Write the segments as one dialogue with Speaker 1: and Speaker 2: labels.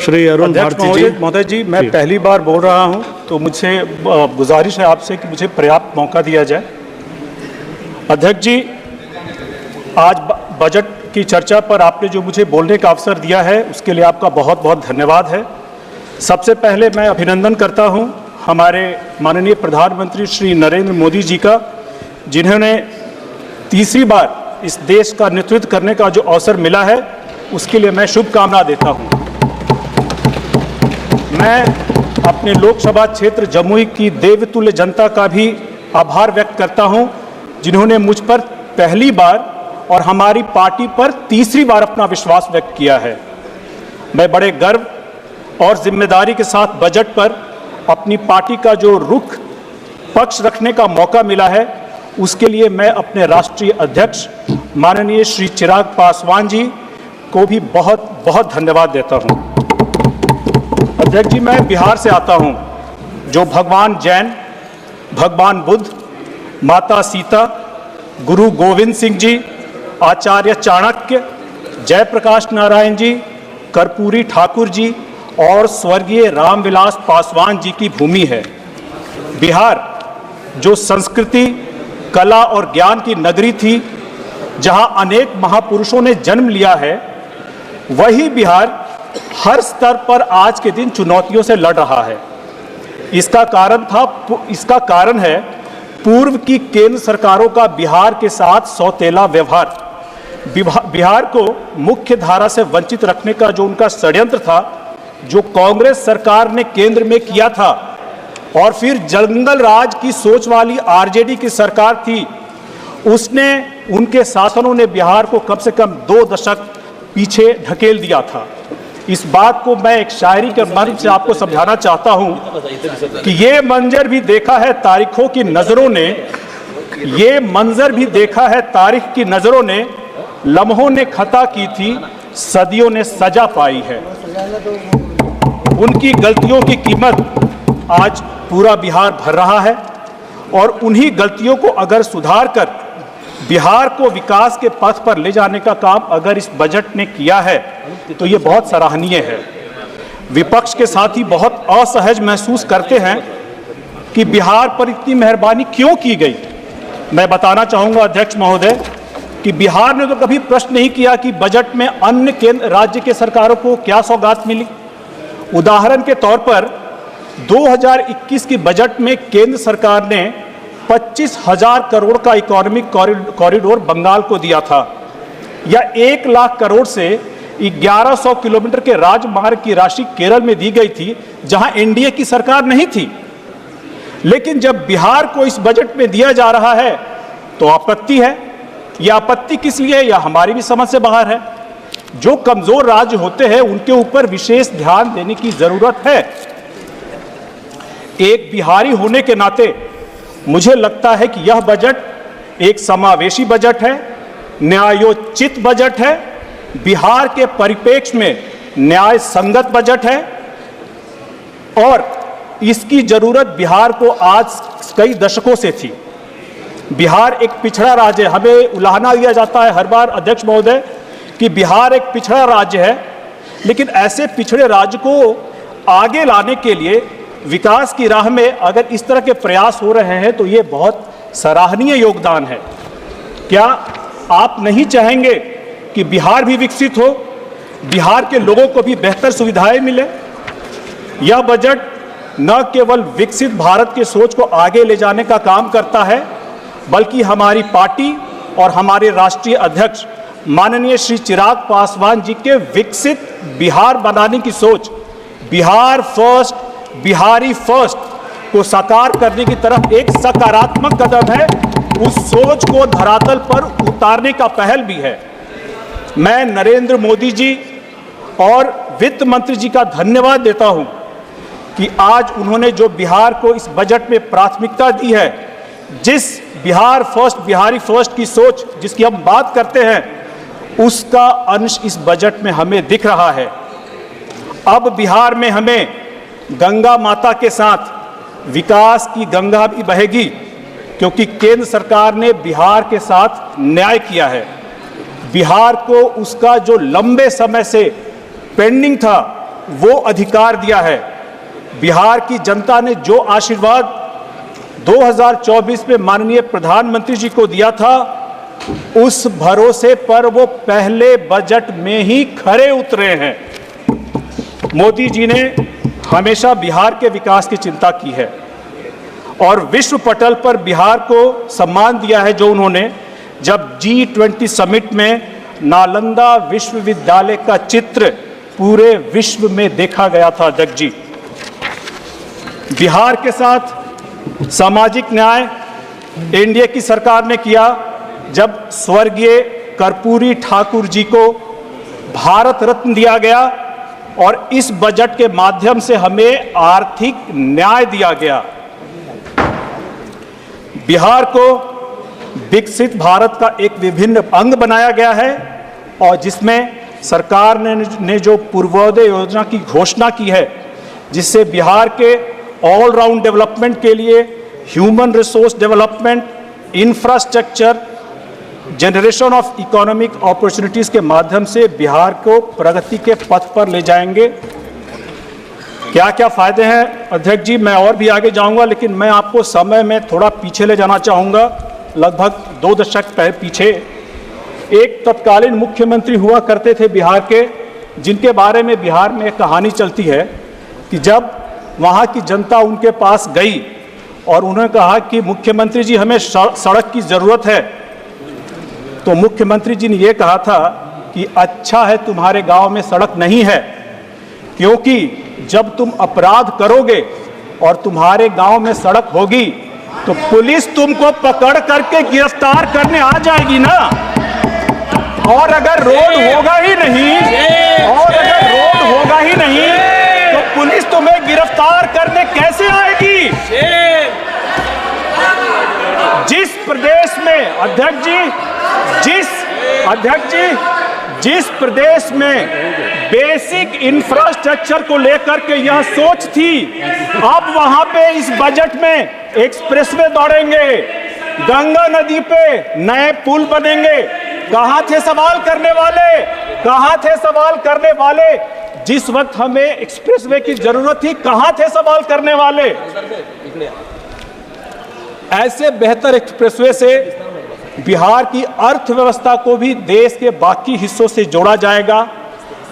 Speaker 1: श्री अरुण भारती जी।
Speaker 2: महोदय जी, मैं पहली बार बोल रहा हूं, तो मुझे गुजारिश है आपसे कि मुझे पर्याप्त मौका दिया जाए। अध्यक्ष जी, आज बजट की चर्चा पर आपने जो मुझे बोलने का अवसर दिया है उसके लिए आपका बहुत बहुत धन्यवाद है। सबसे पहले मैं अभिनंदन करता हूं हमारे माननीय प्रधानमंत्री श्री नरेंद्र मोदी जी का, जिन्होंने तीसरी बार इस देश का नेतृत्व करने का जो अवसर मिला है उसके लिए मैं शुभकामना देता हूं। मैं अपने लोकसभा क्षेत्र जमुई की देवतुल्य जनता का भी आभार व्यक्त करता हूं, जिन्होंने मुझ पर पहली बार और हमारी पार्टी पर तीसरी बार अपना विश्वास व्यक्त किया है। मैं बड़े गर्व और जिम्मेदारी के साथ बजट पर अपनी पार्टी का जो रुख पक्ष रखने का मौका मिला है उसके लिए मैं अपने राष्ट्रीय अध्यक्ष माननीय श्री चिराग पासवान जी को भी बहुत बहुत धन्यवाद देता हूं। अध्यक्ष जी, मैं बिहार से आता हूं, जो भगवान जैन, भगवान बुद्ध, माता सीता, गुरु गोविंद सिंह जी, आचार्य चाणक्य, जयप्रकाश नारायण जी, कर्पूरी ठाकुर जी और स्वर्गीय रामविलास पासवान जी की भूमि है। बिहार जो संस्कृति, कला और ज्ञान की नगरी थी, जहां अनेक महापुरुषों ने जन्म लिया है, वही बिहार हर स्तर पर आज के दिन चुनौतियों से लड़ रहा है। इसका कारण है पूर्व की केंद्र सरकारों का बिहार के साथ सौतेला व्यवहार। बिहार को मुख्य धारा से वंचित रखने का जो उनका षड्यंत्र था, जो कांग्रेस सरकार ने केंद्र में किया था, और फिर जंगल राज की सोच वाली आरजेडी की सरकार थी, उसने, उनके शासनों ने बिहार को कम से कम 2 दशक पीछे ढकेल दिया था। इस बात को मैं एक शायरी के माध्यम से आपको समझाना चाहता हूं कि ये मंजर भी देखा है तारीखों की नजरों ने, ये मंजर भी देखा है तारीख की नजरों ने, लम्हों ने खता की थी, सदियों ने सजा पाई है। उनकी गलतियों की कीमत आज पूरा बिहार भर रहा है, और उन्हीं गलतियों को अगर सुधार कर बिहार को विकास के पथ पर ले जाने का काम अगर इस बजट ने किया है तो ये बहुत सराहनीय है। विपक्ष के साथी बहुत असहज महसूस करते हैं कि बिहार पर इतनी मेहरबानी क्यों की गई। मैं बताना चाहूँगा अध्यक्ष महोदय कि बिहार ने तो कभी प्रश्न नहीं किया कि बजट में अन्य केंद्र राज्य के सरकारों को क्या सौगात मिली। उदाहरण के तौर पर 2021 के बजट में केंद्र सरकार ने 25,000 करोड़ का इकोनॉमिक कॉरिडोर बंगाल को दिया था, या 1 लाख करोड़ से 1100 किलोमीटर के राजमार्ग की राशि केरल में दी गई थी, जहां एनडीए की सरकार नहीं थी। लेकिन जब बिहार को इस बजट में दिया जा रहा है तो आपत्ति है। यह आपत्ति किस लिए, या हमारी भी समझ से बाहर है। जो कमजोर राज्य होते हैं उनके ऊपर विशेष ध्यान देने की जरूरत है। एक बिहारी होने के नाते मुझे लगता है कि यह बजट एक समावेशी बजट है, न्यायोचित बजट है, बिहार के परिप्रेक्ष्य में न्याय संगत बजट है, और इसकी जरूरत बिहार को आज कई दशकों से थी। बिहार एक पिछड़ा राज्य है। हमें उलाहना दिया जाता है हर बार अध्यक्ष महोदय कि बिहार एक पिछड़ा राज्य है, लेकिन ऐसे पिछड़े राज्य को आगे लाने के लिए विकास की राह में अगर इस तरह के प्रयास हो रहे हैं तो ये बहुत सराहनीय योगदान है। क्या आप नहीं चाहेंगे कि बिहार भी विकसित हो, बिहार के लोगों को भी बेहतर सुविधाएं मिले? यह बजट न केवल विकसित भारत के सोच को आगे ले जाने का काम करता है, बल्कि हमारी पार्टी और हमारे राष्ट्रीय अध्यक्ष माननीय श्री चिराग पासवान जी के विकसित बिहार बनाने की सोच, बिहार फर्स्ट, बिहारी फर्स्ट को साकार करने की तरफ एक सकारात्मक कदम है। उस सोच को धरातल पर उतारने का पहल भी है। मैं नरेंद्र मोदी जी और वित्त मंत्री जी का धन्यवाद देता हूं कि आज उन्होंने जो बिहार को इस बजट में प्राथमिकता दी है, जिस बिहार फर्स्ट, बिहारी फर्स्ट की सोच जिसकी हम बात करते हैं, उसका अंश इस बजट में हमें दिख रहा है। अब बिहार में हमें गंगा माता के साथ विकास की गंगा भी बहेगी, क्योंकि केंद्र सरकार ने बिहार के साथ न्याय किया है। बिहार को उसका जो लंबे समय से पेंडिंग था, वो अधिकार दिया है। बिहार की जनता ने जो आशीर्वाद 2024 में माननीय प्रधानमंत्री जी को दिया था, उस भरोसे पर वो पहले बजट में ही खरे उतरे हैं। मोदी जी ने हमेशा बिहार के विकास की चिंता की है और विश्व पटल पर बिहार को सम्मान दिया है, जो उन्होंने जब G20 समिट में नालंदा विश्वविद्यालय का चित्र पूरे विश्व में देखा गया था। अध्यक्ष जी, बिहार के साथ सामाजिक न्याय एनडीए की सरकार ने किया जब स्वर्गीय कर्पूरी ठाकुर जी को भारत रत्न दिया गया और इस बजट के माध्यम से हमें आर्थिक न्याय दिया गया। बिहार को विकसित भारत का एक विभिन्न अंग बनाया गया है और जिसमें सरकार ने जो पूर्वोदय योजना की घोषणा की है, जिससे बिहार के ऑल राउंड डेवलपमेंट के लिए human resource development, infrastructure, generation of economic opportunities के माध्यम से बिहार को प्रगति के पथ पर ले जाएंगे। क्या क्या फायदे हैं अध्यक्ष जी, मैं और भी आगे जाऊंगा, लेकिन मैं आपको समय में थोड़ा पीछे ले जाना चाहूँगा, लगभग 2 दशक पीछे। एक तत्कालीन मुख्यमंत्री हुआ करते थे बिहार के, जिनके बारे में बिहार में एक कहानी चलती है कि जब वहाँ की जनता उनके पास गई और उन्होंने कहा कि मुख्यमंत्री जी हमें सड़क की ज़रूरत है, तो मुख्यमंत्री जी ने ये कहा था कि अच्छा है तुम्हारे गांव में सड़क नहीं है, क्योंकि जब तुम अपराध करोगे और तुम्हारे गांव में सड़क होगी तो पुलिस तुमको पकड़ करके गिरफ्तार करने आ जाएगी ना। और अगर रोड होगा ही नहीं, तो पुलिस तुम्हें गिरफ्तार करने कैसे आएगी? जिस प्रदेश में अध्यक्ष जी जिस प्रदेश में बेसिक इंफ्रास्ट्रक्चर को लेकर के यह सोच थी, अब वहां पे इस बजट में एक्सप्रेसवे दौड़ेंगे, गंगा नदी पे नए पुल बनेंगे। कहां थे सवाल करने वाले? जिस वक्त हमें एक्सप्रेसवे की जरूरत थी, कहां थे सवाल करने वाले? ऐसे बेहतर एक्सप्रेसवे से बिहार की अर्थव्यवस्था को भी देश के बाकी हिस्सों से जोड़ा जाएगा,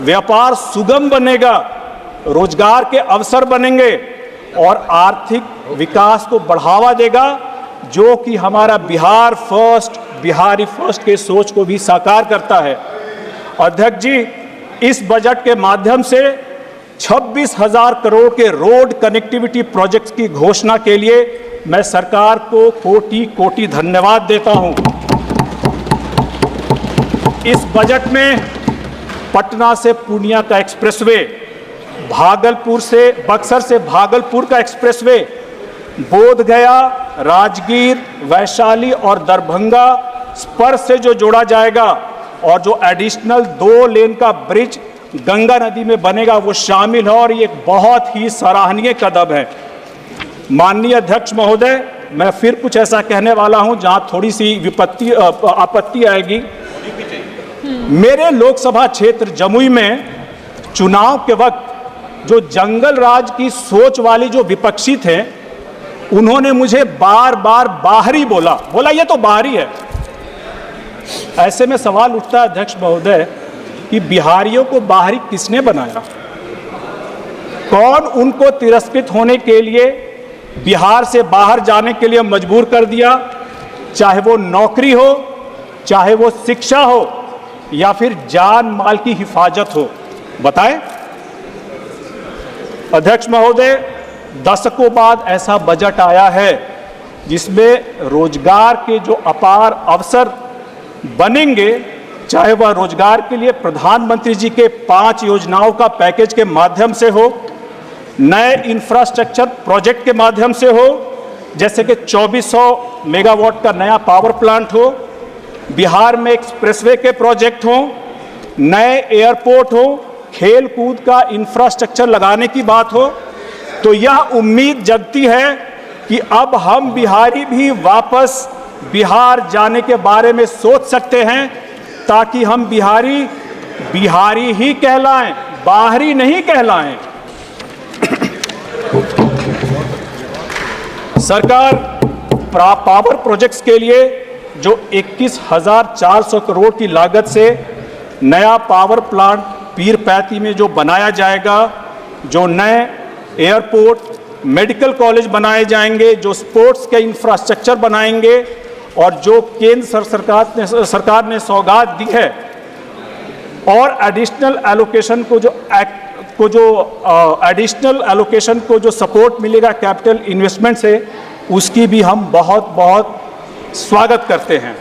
Speaker 2: व्यापार सुगम बनेगा, रोजगार के अवसर बनेंगे और आर्थिक विकास को बढ़ावा देगा, जो कि हमारा बिहारी फर्स्ट के सोच को भी साकार करता है। अध्यक्ष जी, इस बजट के माध्यम से 26,000 करोड़ के रोड कनेक्टिविटी प्रोजेक्ट्स की घोषणा के लिए मैं सरकार को कोटि कोटि धन्यवाद देता हूं। इस बजट में पटना से पूर्णिया का एक्सप्रेसवे, बक्सर से भागलपुर का एक्सप्रेसवे, बोधगया, राजगीर, वैशाली और दरभंगा स्पर्श से जो जोड़ा जाएगा और जो एडिशनल 2 लेन का ब्रिज गंगा नदी में बनेगा, वो शामिल है और ये एक बहुत ही सराहनीय कदम है। माननीय अध्यक्ष महोदय, मैं फिर कुछ ऐसा कहने वाला हूं जहां थोड़ी सी आपत्ति आएगी। मेरे लोकसभा क्षेत्र जमुई में चुनाव के वक्त जो जंगल राज की सोच वाली जो विपक्षी थे, उन्होंने मुझे बार बार बाहरी बोला ये तो बाहरी है। ऐसे में सवाल उठता है अध्यक्ष महोदय कि बिहारियों को बाहरी किसने बनाया? कौन उनको तिरस्कृत होने के लिए, बिहार से बाहर जाने के लिए मजबूर कर दिया? चाहे वो नौकरी हो, चाहे वो शिक्षा हो, या फिर जान माल की हिफाजत हो, बताएं। अध्यक्ष महोदय, दशकों बाद ऐसा बजट आया है जिसमें रोजगार के जो अपार अवसर बनेंगे, चाहे वह रोजगार के लिए प्रधानमंत्री जी के 5 योजनाओं का पैकेज के माध्यम से हो, नए इंफ्रास्ट्रक्चर प्रोजेक्ट के माध्यम से हो, जैसे कि 2400 मेगावाट का नया पावर प्लांट हो, बिहार में एक्सप्रेसवे के प्रोजेक्ट हो, नए एयरपोर्ट हो, खेल कूद का इंफ्रास्ट्रक्चर लगाने की बात हो, तो यह उम्मीद जगती है कि अब हम बिहारी भी वापस बिहार जाने के बारे में सोच सकते हैं, ताकि हम बिहारी ही कहलाएं, बाहरी नहीं कहलाएं। सरकार पावर प्रोजेक्ट्स के लिए जो 21,400 करोड़ की लागत से नया पावर प्लांट पीरपैंती में जो बनाया जाएगा, जो नए एयरपोर्ट, मेडिकल कॉलेज बनाए जाएंगे, जो स्पोर्ट्स के इंफ्रास्ट्रक्चर बनाएंगे और जो केंद्र सरकार ने सौगात दी है और एडिशनल एलोकेशन को जो सपोर्ट मिलेगा कैपिटल इन्वेस्टमेंट से, उसकी भी हम बहुत बहुत स्वागत करते हैं।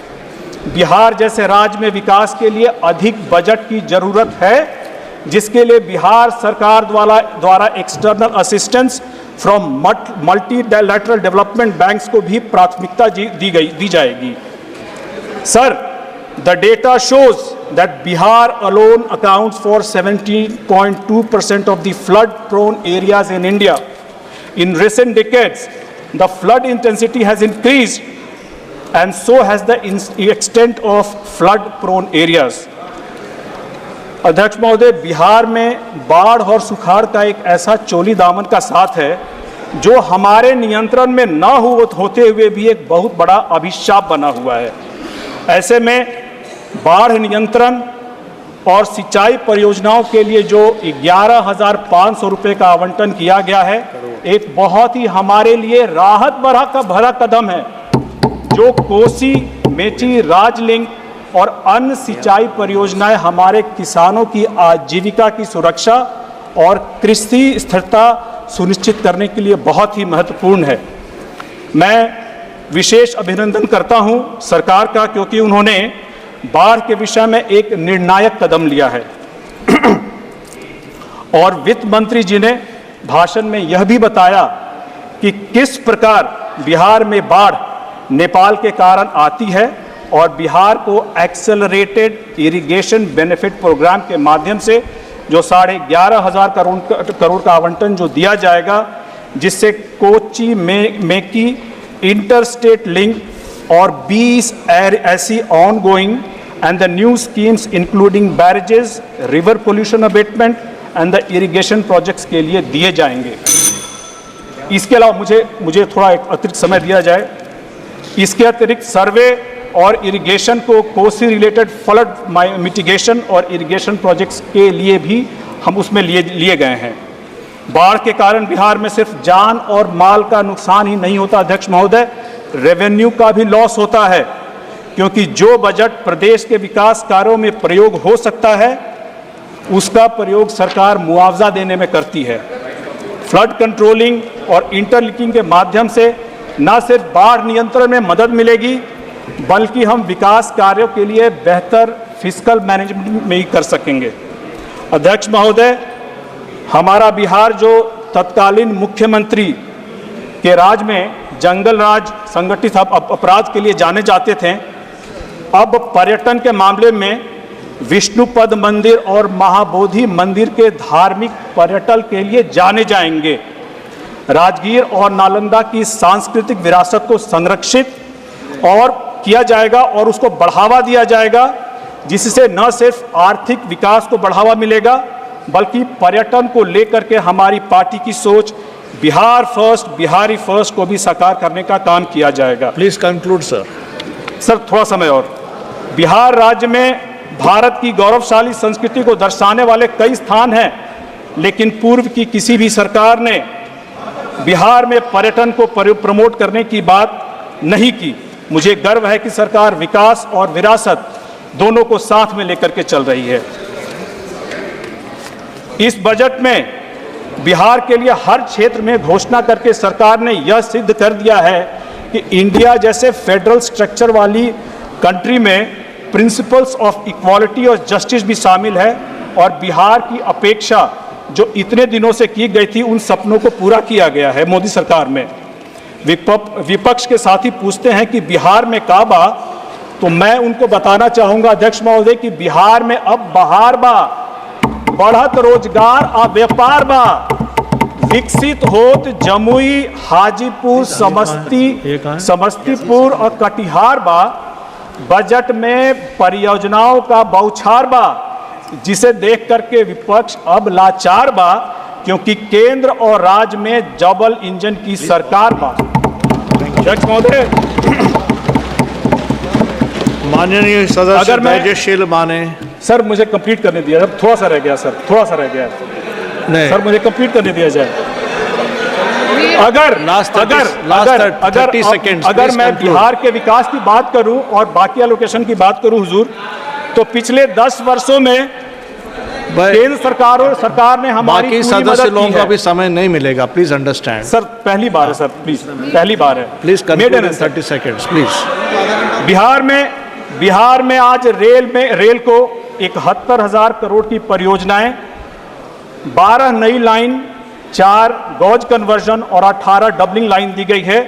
Speaker 2: बिहार जैसे राज्य में विकास के लिए अधिक बजट की जरूरत है, जिसके लिए बिहार सरकार द्वारा external assistance from multilateral development banks को भी प्राथमिकता दी जाएगी। Sir, the data shows that Bihar alone accounts for 17.2% of the flood-prone areas in India. In recent decades, the flood intensity has increased, and so has the extent of flood-prone areas. अध्यक्ष महोदय, बिहार में बाढ़ और सुखाड़ का एक ऐसा चोली दामन का साथ है जो हमारे नियंत्रण में न होते हुए भी एक बहुत बड़ा अभिशाप बना हुआ है। ऐसे में बाढ़ नियंत्रण और सिंचाई परियोजनाओं के लिए जो 11,500 रुपये का आवंटन किया गया है, एक बहुत ही हमारे लिए राहत भरा कदम है, जो कोसी, मेची, राजलिंग और अन्य सिंचाई परियोजनाएं हमारे किसानों की आजीविका की सुरक्षा और कृषि स्थिरता सुनिश्चित करने के लिए बहुत ही महत्वपूर्ण है। मैं विशेष अभिनंदन करता हूं सरकार का, क्योंकि उन्होंने बाढ़ के विषय में एक निर्णायक कदम लिया है। और वित्त मंत्री जी ने भाषण में यह भी बताया कि किस प्रकार बिहार में बाढ़ नेपाल के कारण आती है और बिहार को एक्सेलरेटेड इरिगेशन बेनिफिट प्रोग्राम के माध्यम से जो 11,500 करोड़ का आवंटन जो दिया जाएगा, जिससे कोची मेकी इंटरस्टेट लिंक और 20 ऐसी ongoing and the new schemes including barrages, river pollution abatement and the irrigation projects के लिए दिए जाएंगे। इसके अलावा मुझे थोड़ा एक अतिरिक्त समय दिया जाए। इसके अतिरिक्त सर्वे और इरिगेशन को कोसी रिलेटेड फ्लड मिटिगेशन और इरिगेशन प्रोजेक्ट्स के लिए भी हम उसमें लिए गए हैं। बाढ़ के कारण बिहार में सिर्फ जान और माल का नुकसान ही नहीं होता अध्यक्ष महोदय, रेवेन्यू का भी लॉस होता है, क्योंकि जो बजट प्रदेश के विकास कार्यों में प्रयोग हो सकता है, उसका प्रयोग सरकार मुआवजा देने में करती है। फ्लड कंट्रोलिंग और इंटरलिंकिंग के माध्यम से न सिर्फ बाढ़ नियंत्रण में मदद मिलेगी, बल्कि हम विकास कार्यों के लिए बेहतर फिस्कल मैनेजमेंट में ही कर सकेंगे। अध्यक्ष महोदय, हमारा बिहार जो तत्कालीन मुख्यमंत्री के राज में जंगल राज, संगठित अपराध के लिए जाने जाते थे, अब पर्यटन के मामले में विष्णुपद मंदिर और महाबोधि मंदिर के धार्मिक पर्यटन के लिए जाने जाएंगे। राजगीर और नालंदा की सांस्कृतिक विरासत को संरक्षित और किया जाएगा और उसको बढ़ावा दिया जाएगा, जिससे न सिर्फ आर्थिक विकास को बढ़ावा मिलेगा, बल्कि पर्यटन को लेकर के हमारी पार्टी की सोच बिहार फर्स्ट, बिहारी फर्स्ट को भी साकार करने का काम किया जाएगा।
Speaker 1: Please conclude sir.
Speaker 2: सर, थोड़ा समय और। बिहार राज्य में भारत की गौरवशाली संस्कृति को दर्शाने वाले कई स्थान हैं, लेकिन पूर्व की किसी भी सरकार ने बिहार में पर्यटन को प्रमोट करने की बात नहीं की। मुझे गर्व है कि सरकार विकास और विरासत दोनों को साथ में लेकर के चल रही है। इस बजट में बिहार के लिए हर क्षेत्र में घोषणा करके सरकार ने यह सिद्ध कर दिया है कि इंडिया जैसे फेडरल स्ट्रक्चर वाली कंट्री में प्रिंसिपल्स ऑफ इक्वालिटी और जस्टिस भी शामिल है, और बिहार की अपेक्षा जो इतने दिनों से की गई थी, उन सपनों को पूरा किया गया है मोदी सरकार में। विपक्ष के साथी पूछते हैं कि बिहार में का बा, तो मैं उनको बताना चाहूंगा अध्यक्ष महोदय कि बिहार में अब बहार बा, बढ़त रोजगार आ व्यापार बा, विकसित होत जमुई, हाजीपुर, समस्तीपुर और कटिहार बा। बजट में परियोजनाओं का बौछार बा, जिसे देख करके विपक्ष अब लाचार बा, क्योंकि केंद्र और राज्य में डबल इंजन की सरकार बा। अध्यक्ष महोदय,
Speaker 1: माननीय सदस्य
Speaker 2: अगर मैं-
Speaker 1: धैर्यशील माने।
Speaker 2: सर मुझे कंप्लीट करने दिया, अब थोड़ा सा रह गया सर, थोड़ा सा रह गया
Speaker 1: नहीं
Speaker 2: सर, मुझे कंप्लीट करने दिया जाए। अगर
Speaker 1: Last 30
Speaker 2: अगर
Speaker 1: last
Speaker 2: अगर
Speaker 1: 30 seconds,
Speaker 2: अगर
Speaker 1: please
Speaker 2: मैं
Speaker 1: conclude.
Speaker 2: बिहार के विकास की बात करूं और बाकी एलोकेशन की बात करूं हुजूर, तो पिछले 10 वर्षों में केंद्र सरकार ने हमारी
Speaker 1: बाकी
Speaker 2: पूरी
Speaker 1: सदस्य
Speaker 2: मदद
Speaker 1: लोगों
Speaker 2: की
Speaker 1: को
Speaker 2: है।
Speaker 1: अभी समय नहीं मिलेगा, प्लीज अंडरस्टैंड।
Speaker 2: सर पहली बार है सर, प्लीज पहली बार है,
Speaker 1: please
Speaker 2: Made
Speaker 1: conclude
Speaker 2: an
Speaker 1: in
Speaker 2: answer।
Speaker 1: 30 seconds please.
Speaker 2: Bihar में आज रेल को 71,000 करोड़ की परियोजनाएं, 12 नई लाइन, 4 गॉज कन्वर्जन और 18 डबलिंग लाइन दी गई है।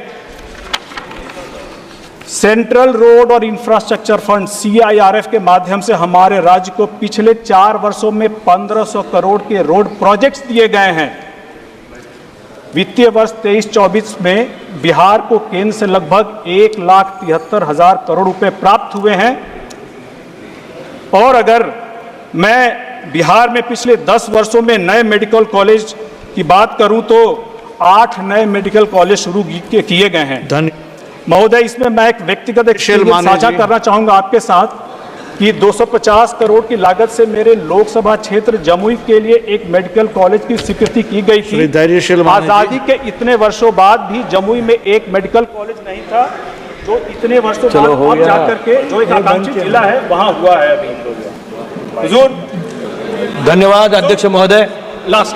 Speaker 2: सेंट्रल रोड और इंफ्रास्ट्रक्चर फंड CIRF के माध्यम से हमारे राज्य को पिछले 4 वर्षों में 1500 करोड़ के रोड प्रोजेक्ट्स दिए गए हैं। वित्तीय वर्ष 23-24 में बिहार को केंद्र से लगभग 1,73,000 करोड़ रुपए प्राप्त हुए हैं। और अगर मैं बिहार में पिछले 10 वर्षों में नए मेडिकल कॉलेज की बात करूं तो 8 नए मेडिकल कॉलेज शुरू किए गए हैं।
Speaker 1: धन्यवाद
Speaker 2: महोदय, इसमें मैं एक व्यक्तिगत एक्सपीरियंस
Speaker 1: माने
Speaker 2: साझा
Speaker 1: जी।
Speaker 2: करना चाहूंगा आपके साथ कि 250 करोड़ की लागत से मेरे लोकसभा क्षेत्र जमुई के लिए एक मेडिकल कॉलेज की स्वीकृति की गई
Speaker 1: श्री
Speaker 2: थी।
Speaker 1: धैर्यशील माने जी।
Speaker 2: आजादी के इतने वर्षों बाद भी जमुई में एक मेडिकल कॉलेज नहीं था, जो इतने वर्षों बाद अब जाकर के जो एक आकांक्षी जिला है वहां हुआ है अभी। हुजूर,
Speaker 3: धन्यवाद अध्यक्ष महोदय।
Speaker 2: लास्ट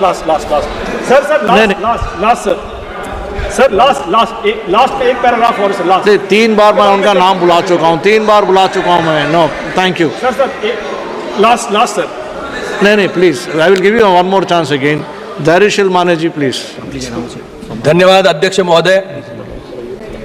Speaker 2: सर लास्ट एक पैराग्राफ और सर, लास्ट
Speaker 1: 3 बार मैं उनका नाम बुला चुका हूँ, 3 बार बुला चुका हूँ मैं। No thank you
Speaker 2: sir last sir.
Speaker 1: नहीं please, I will give you one more chance again. Dhairyasheel Mane ji please.
Speaker 3: धन्यवाद अध्यक्ष महोदय।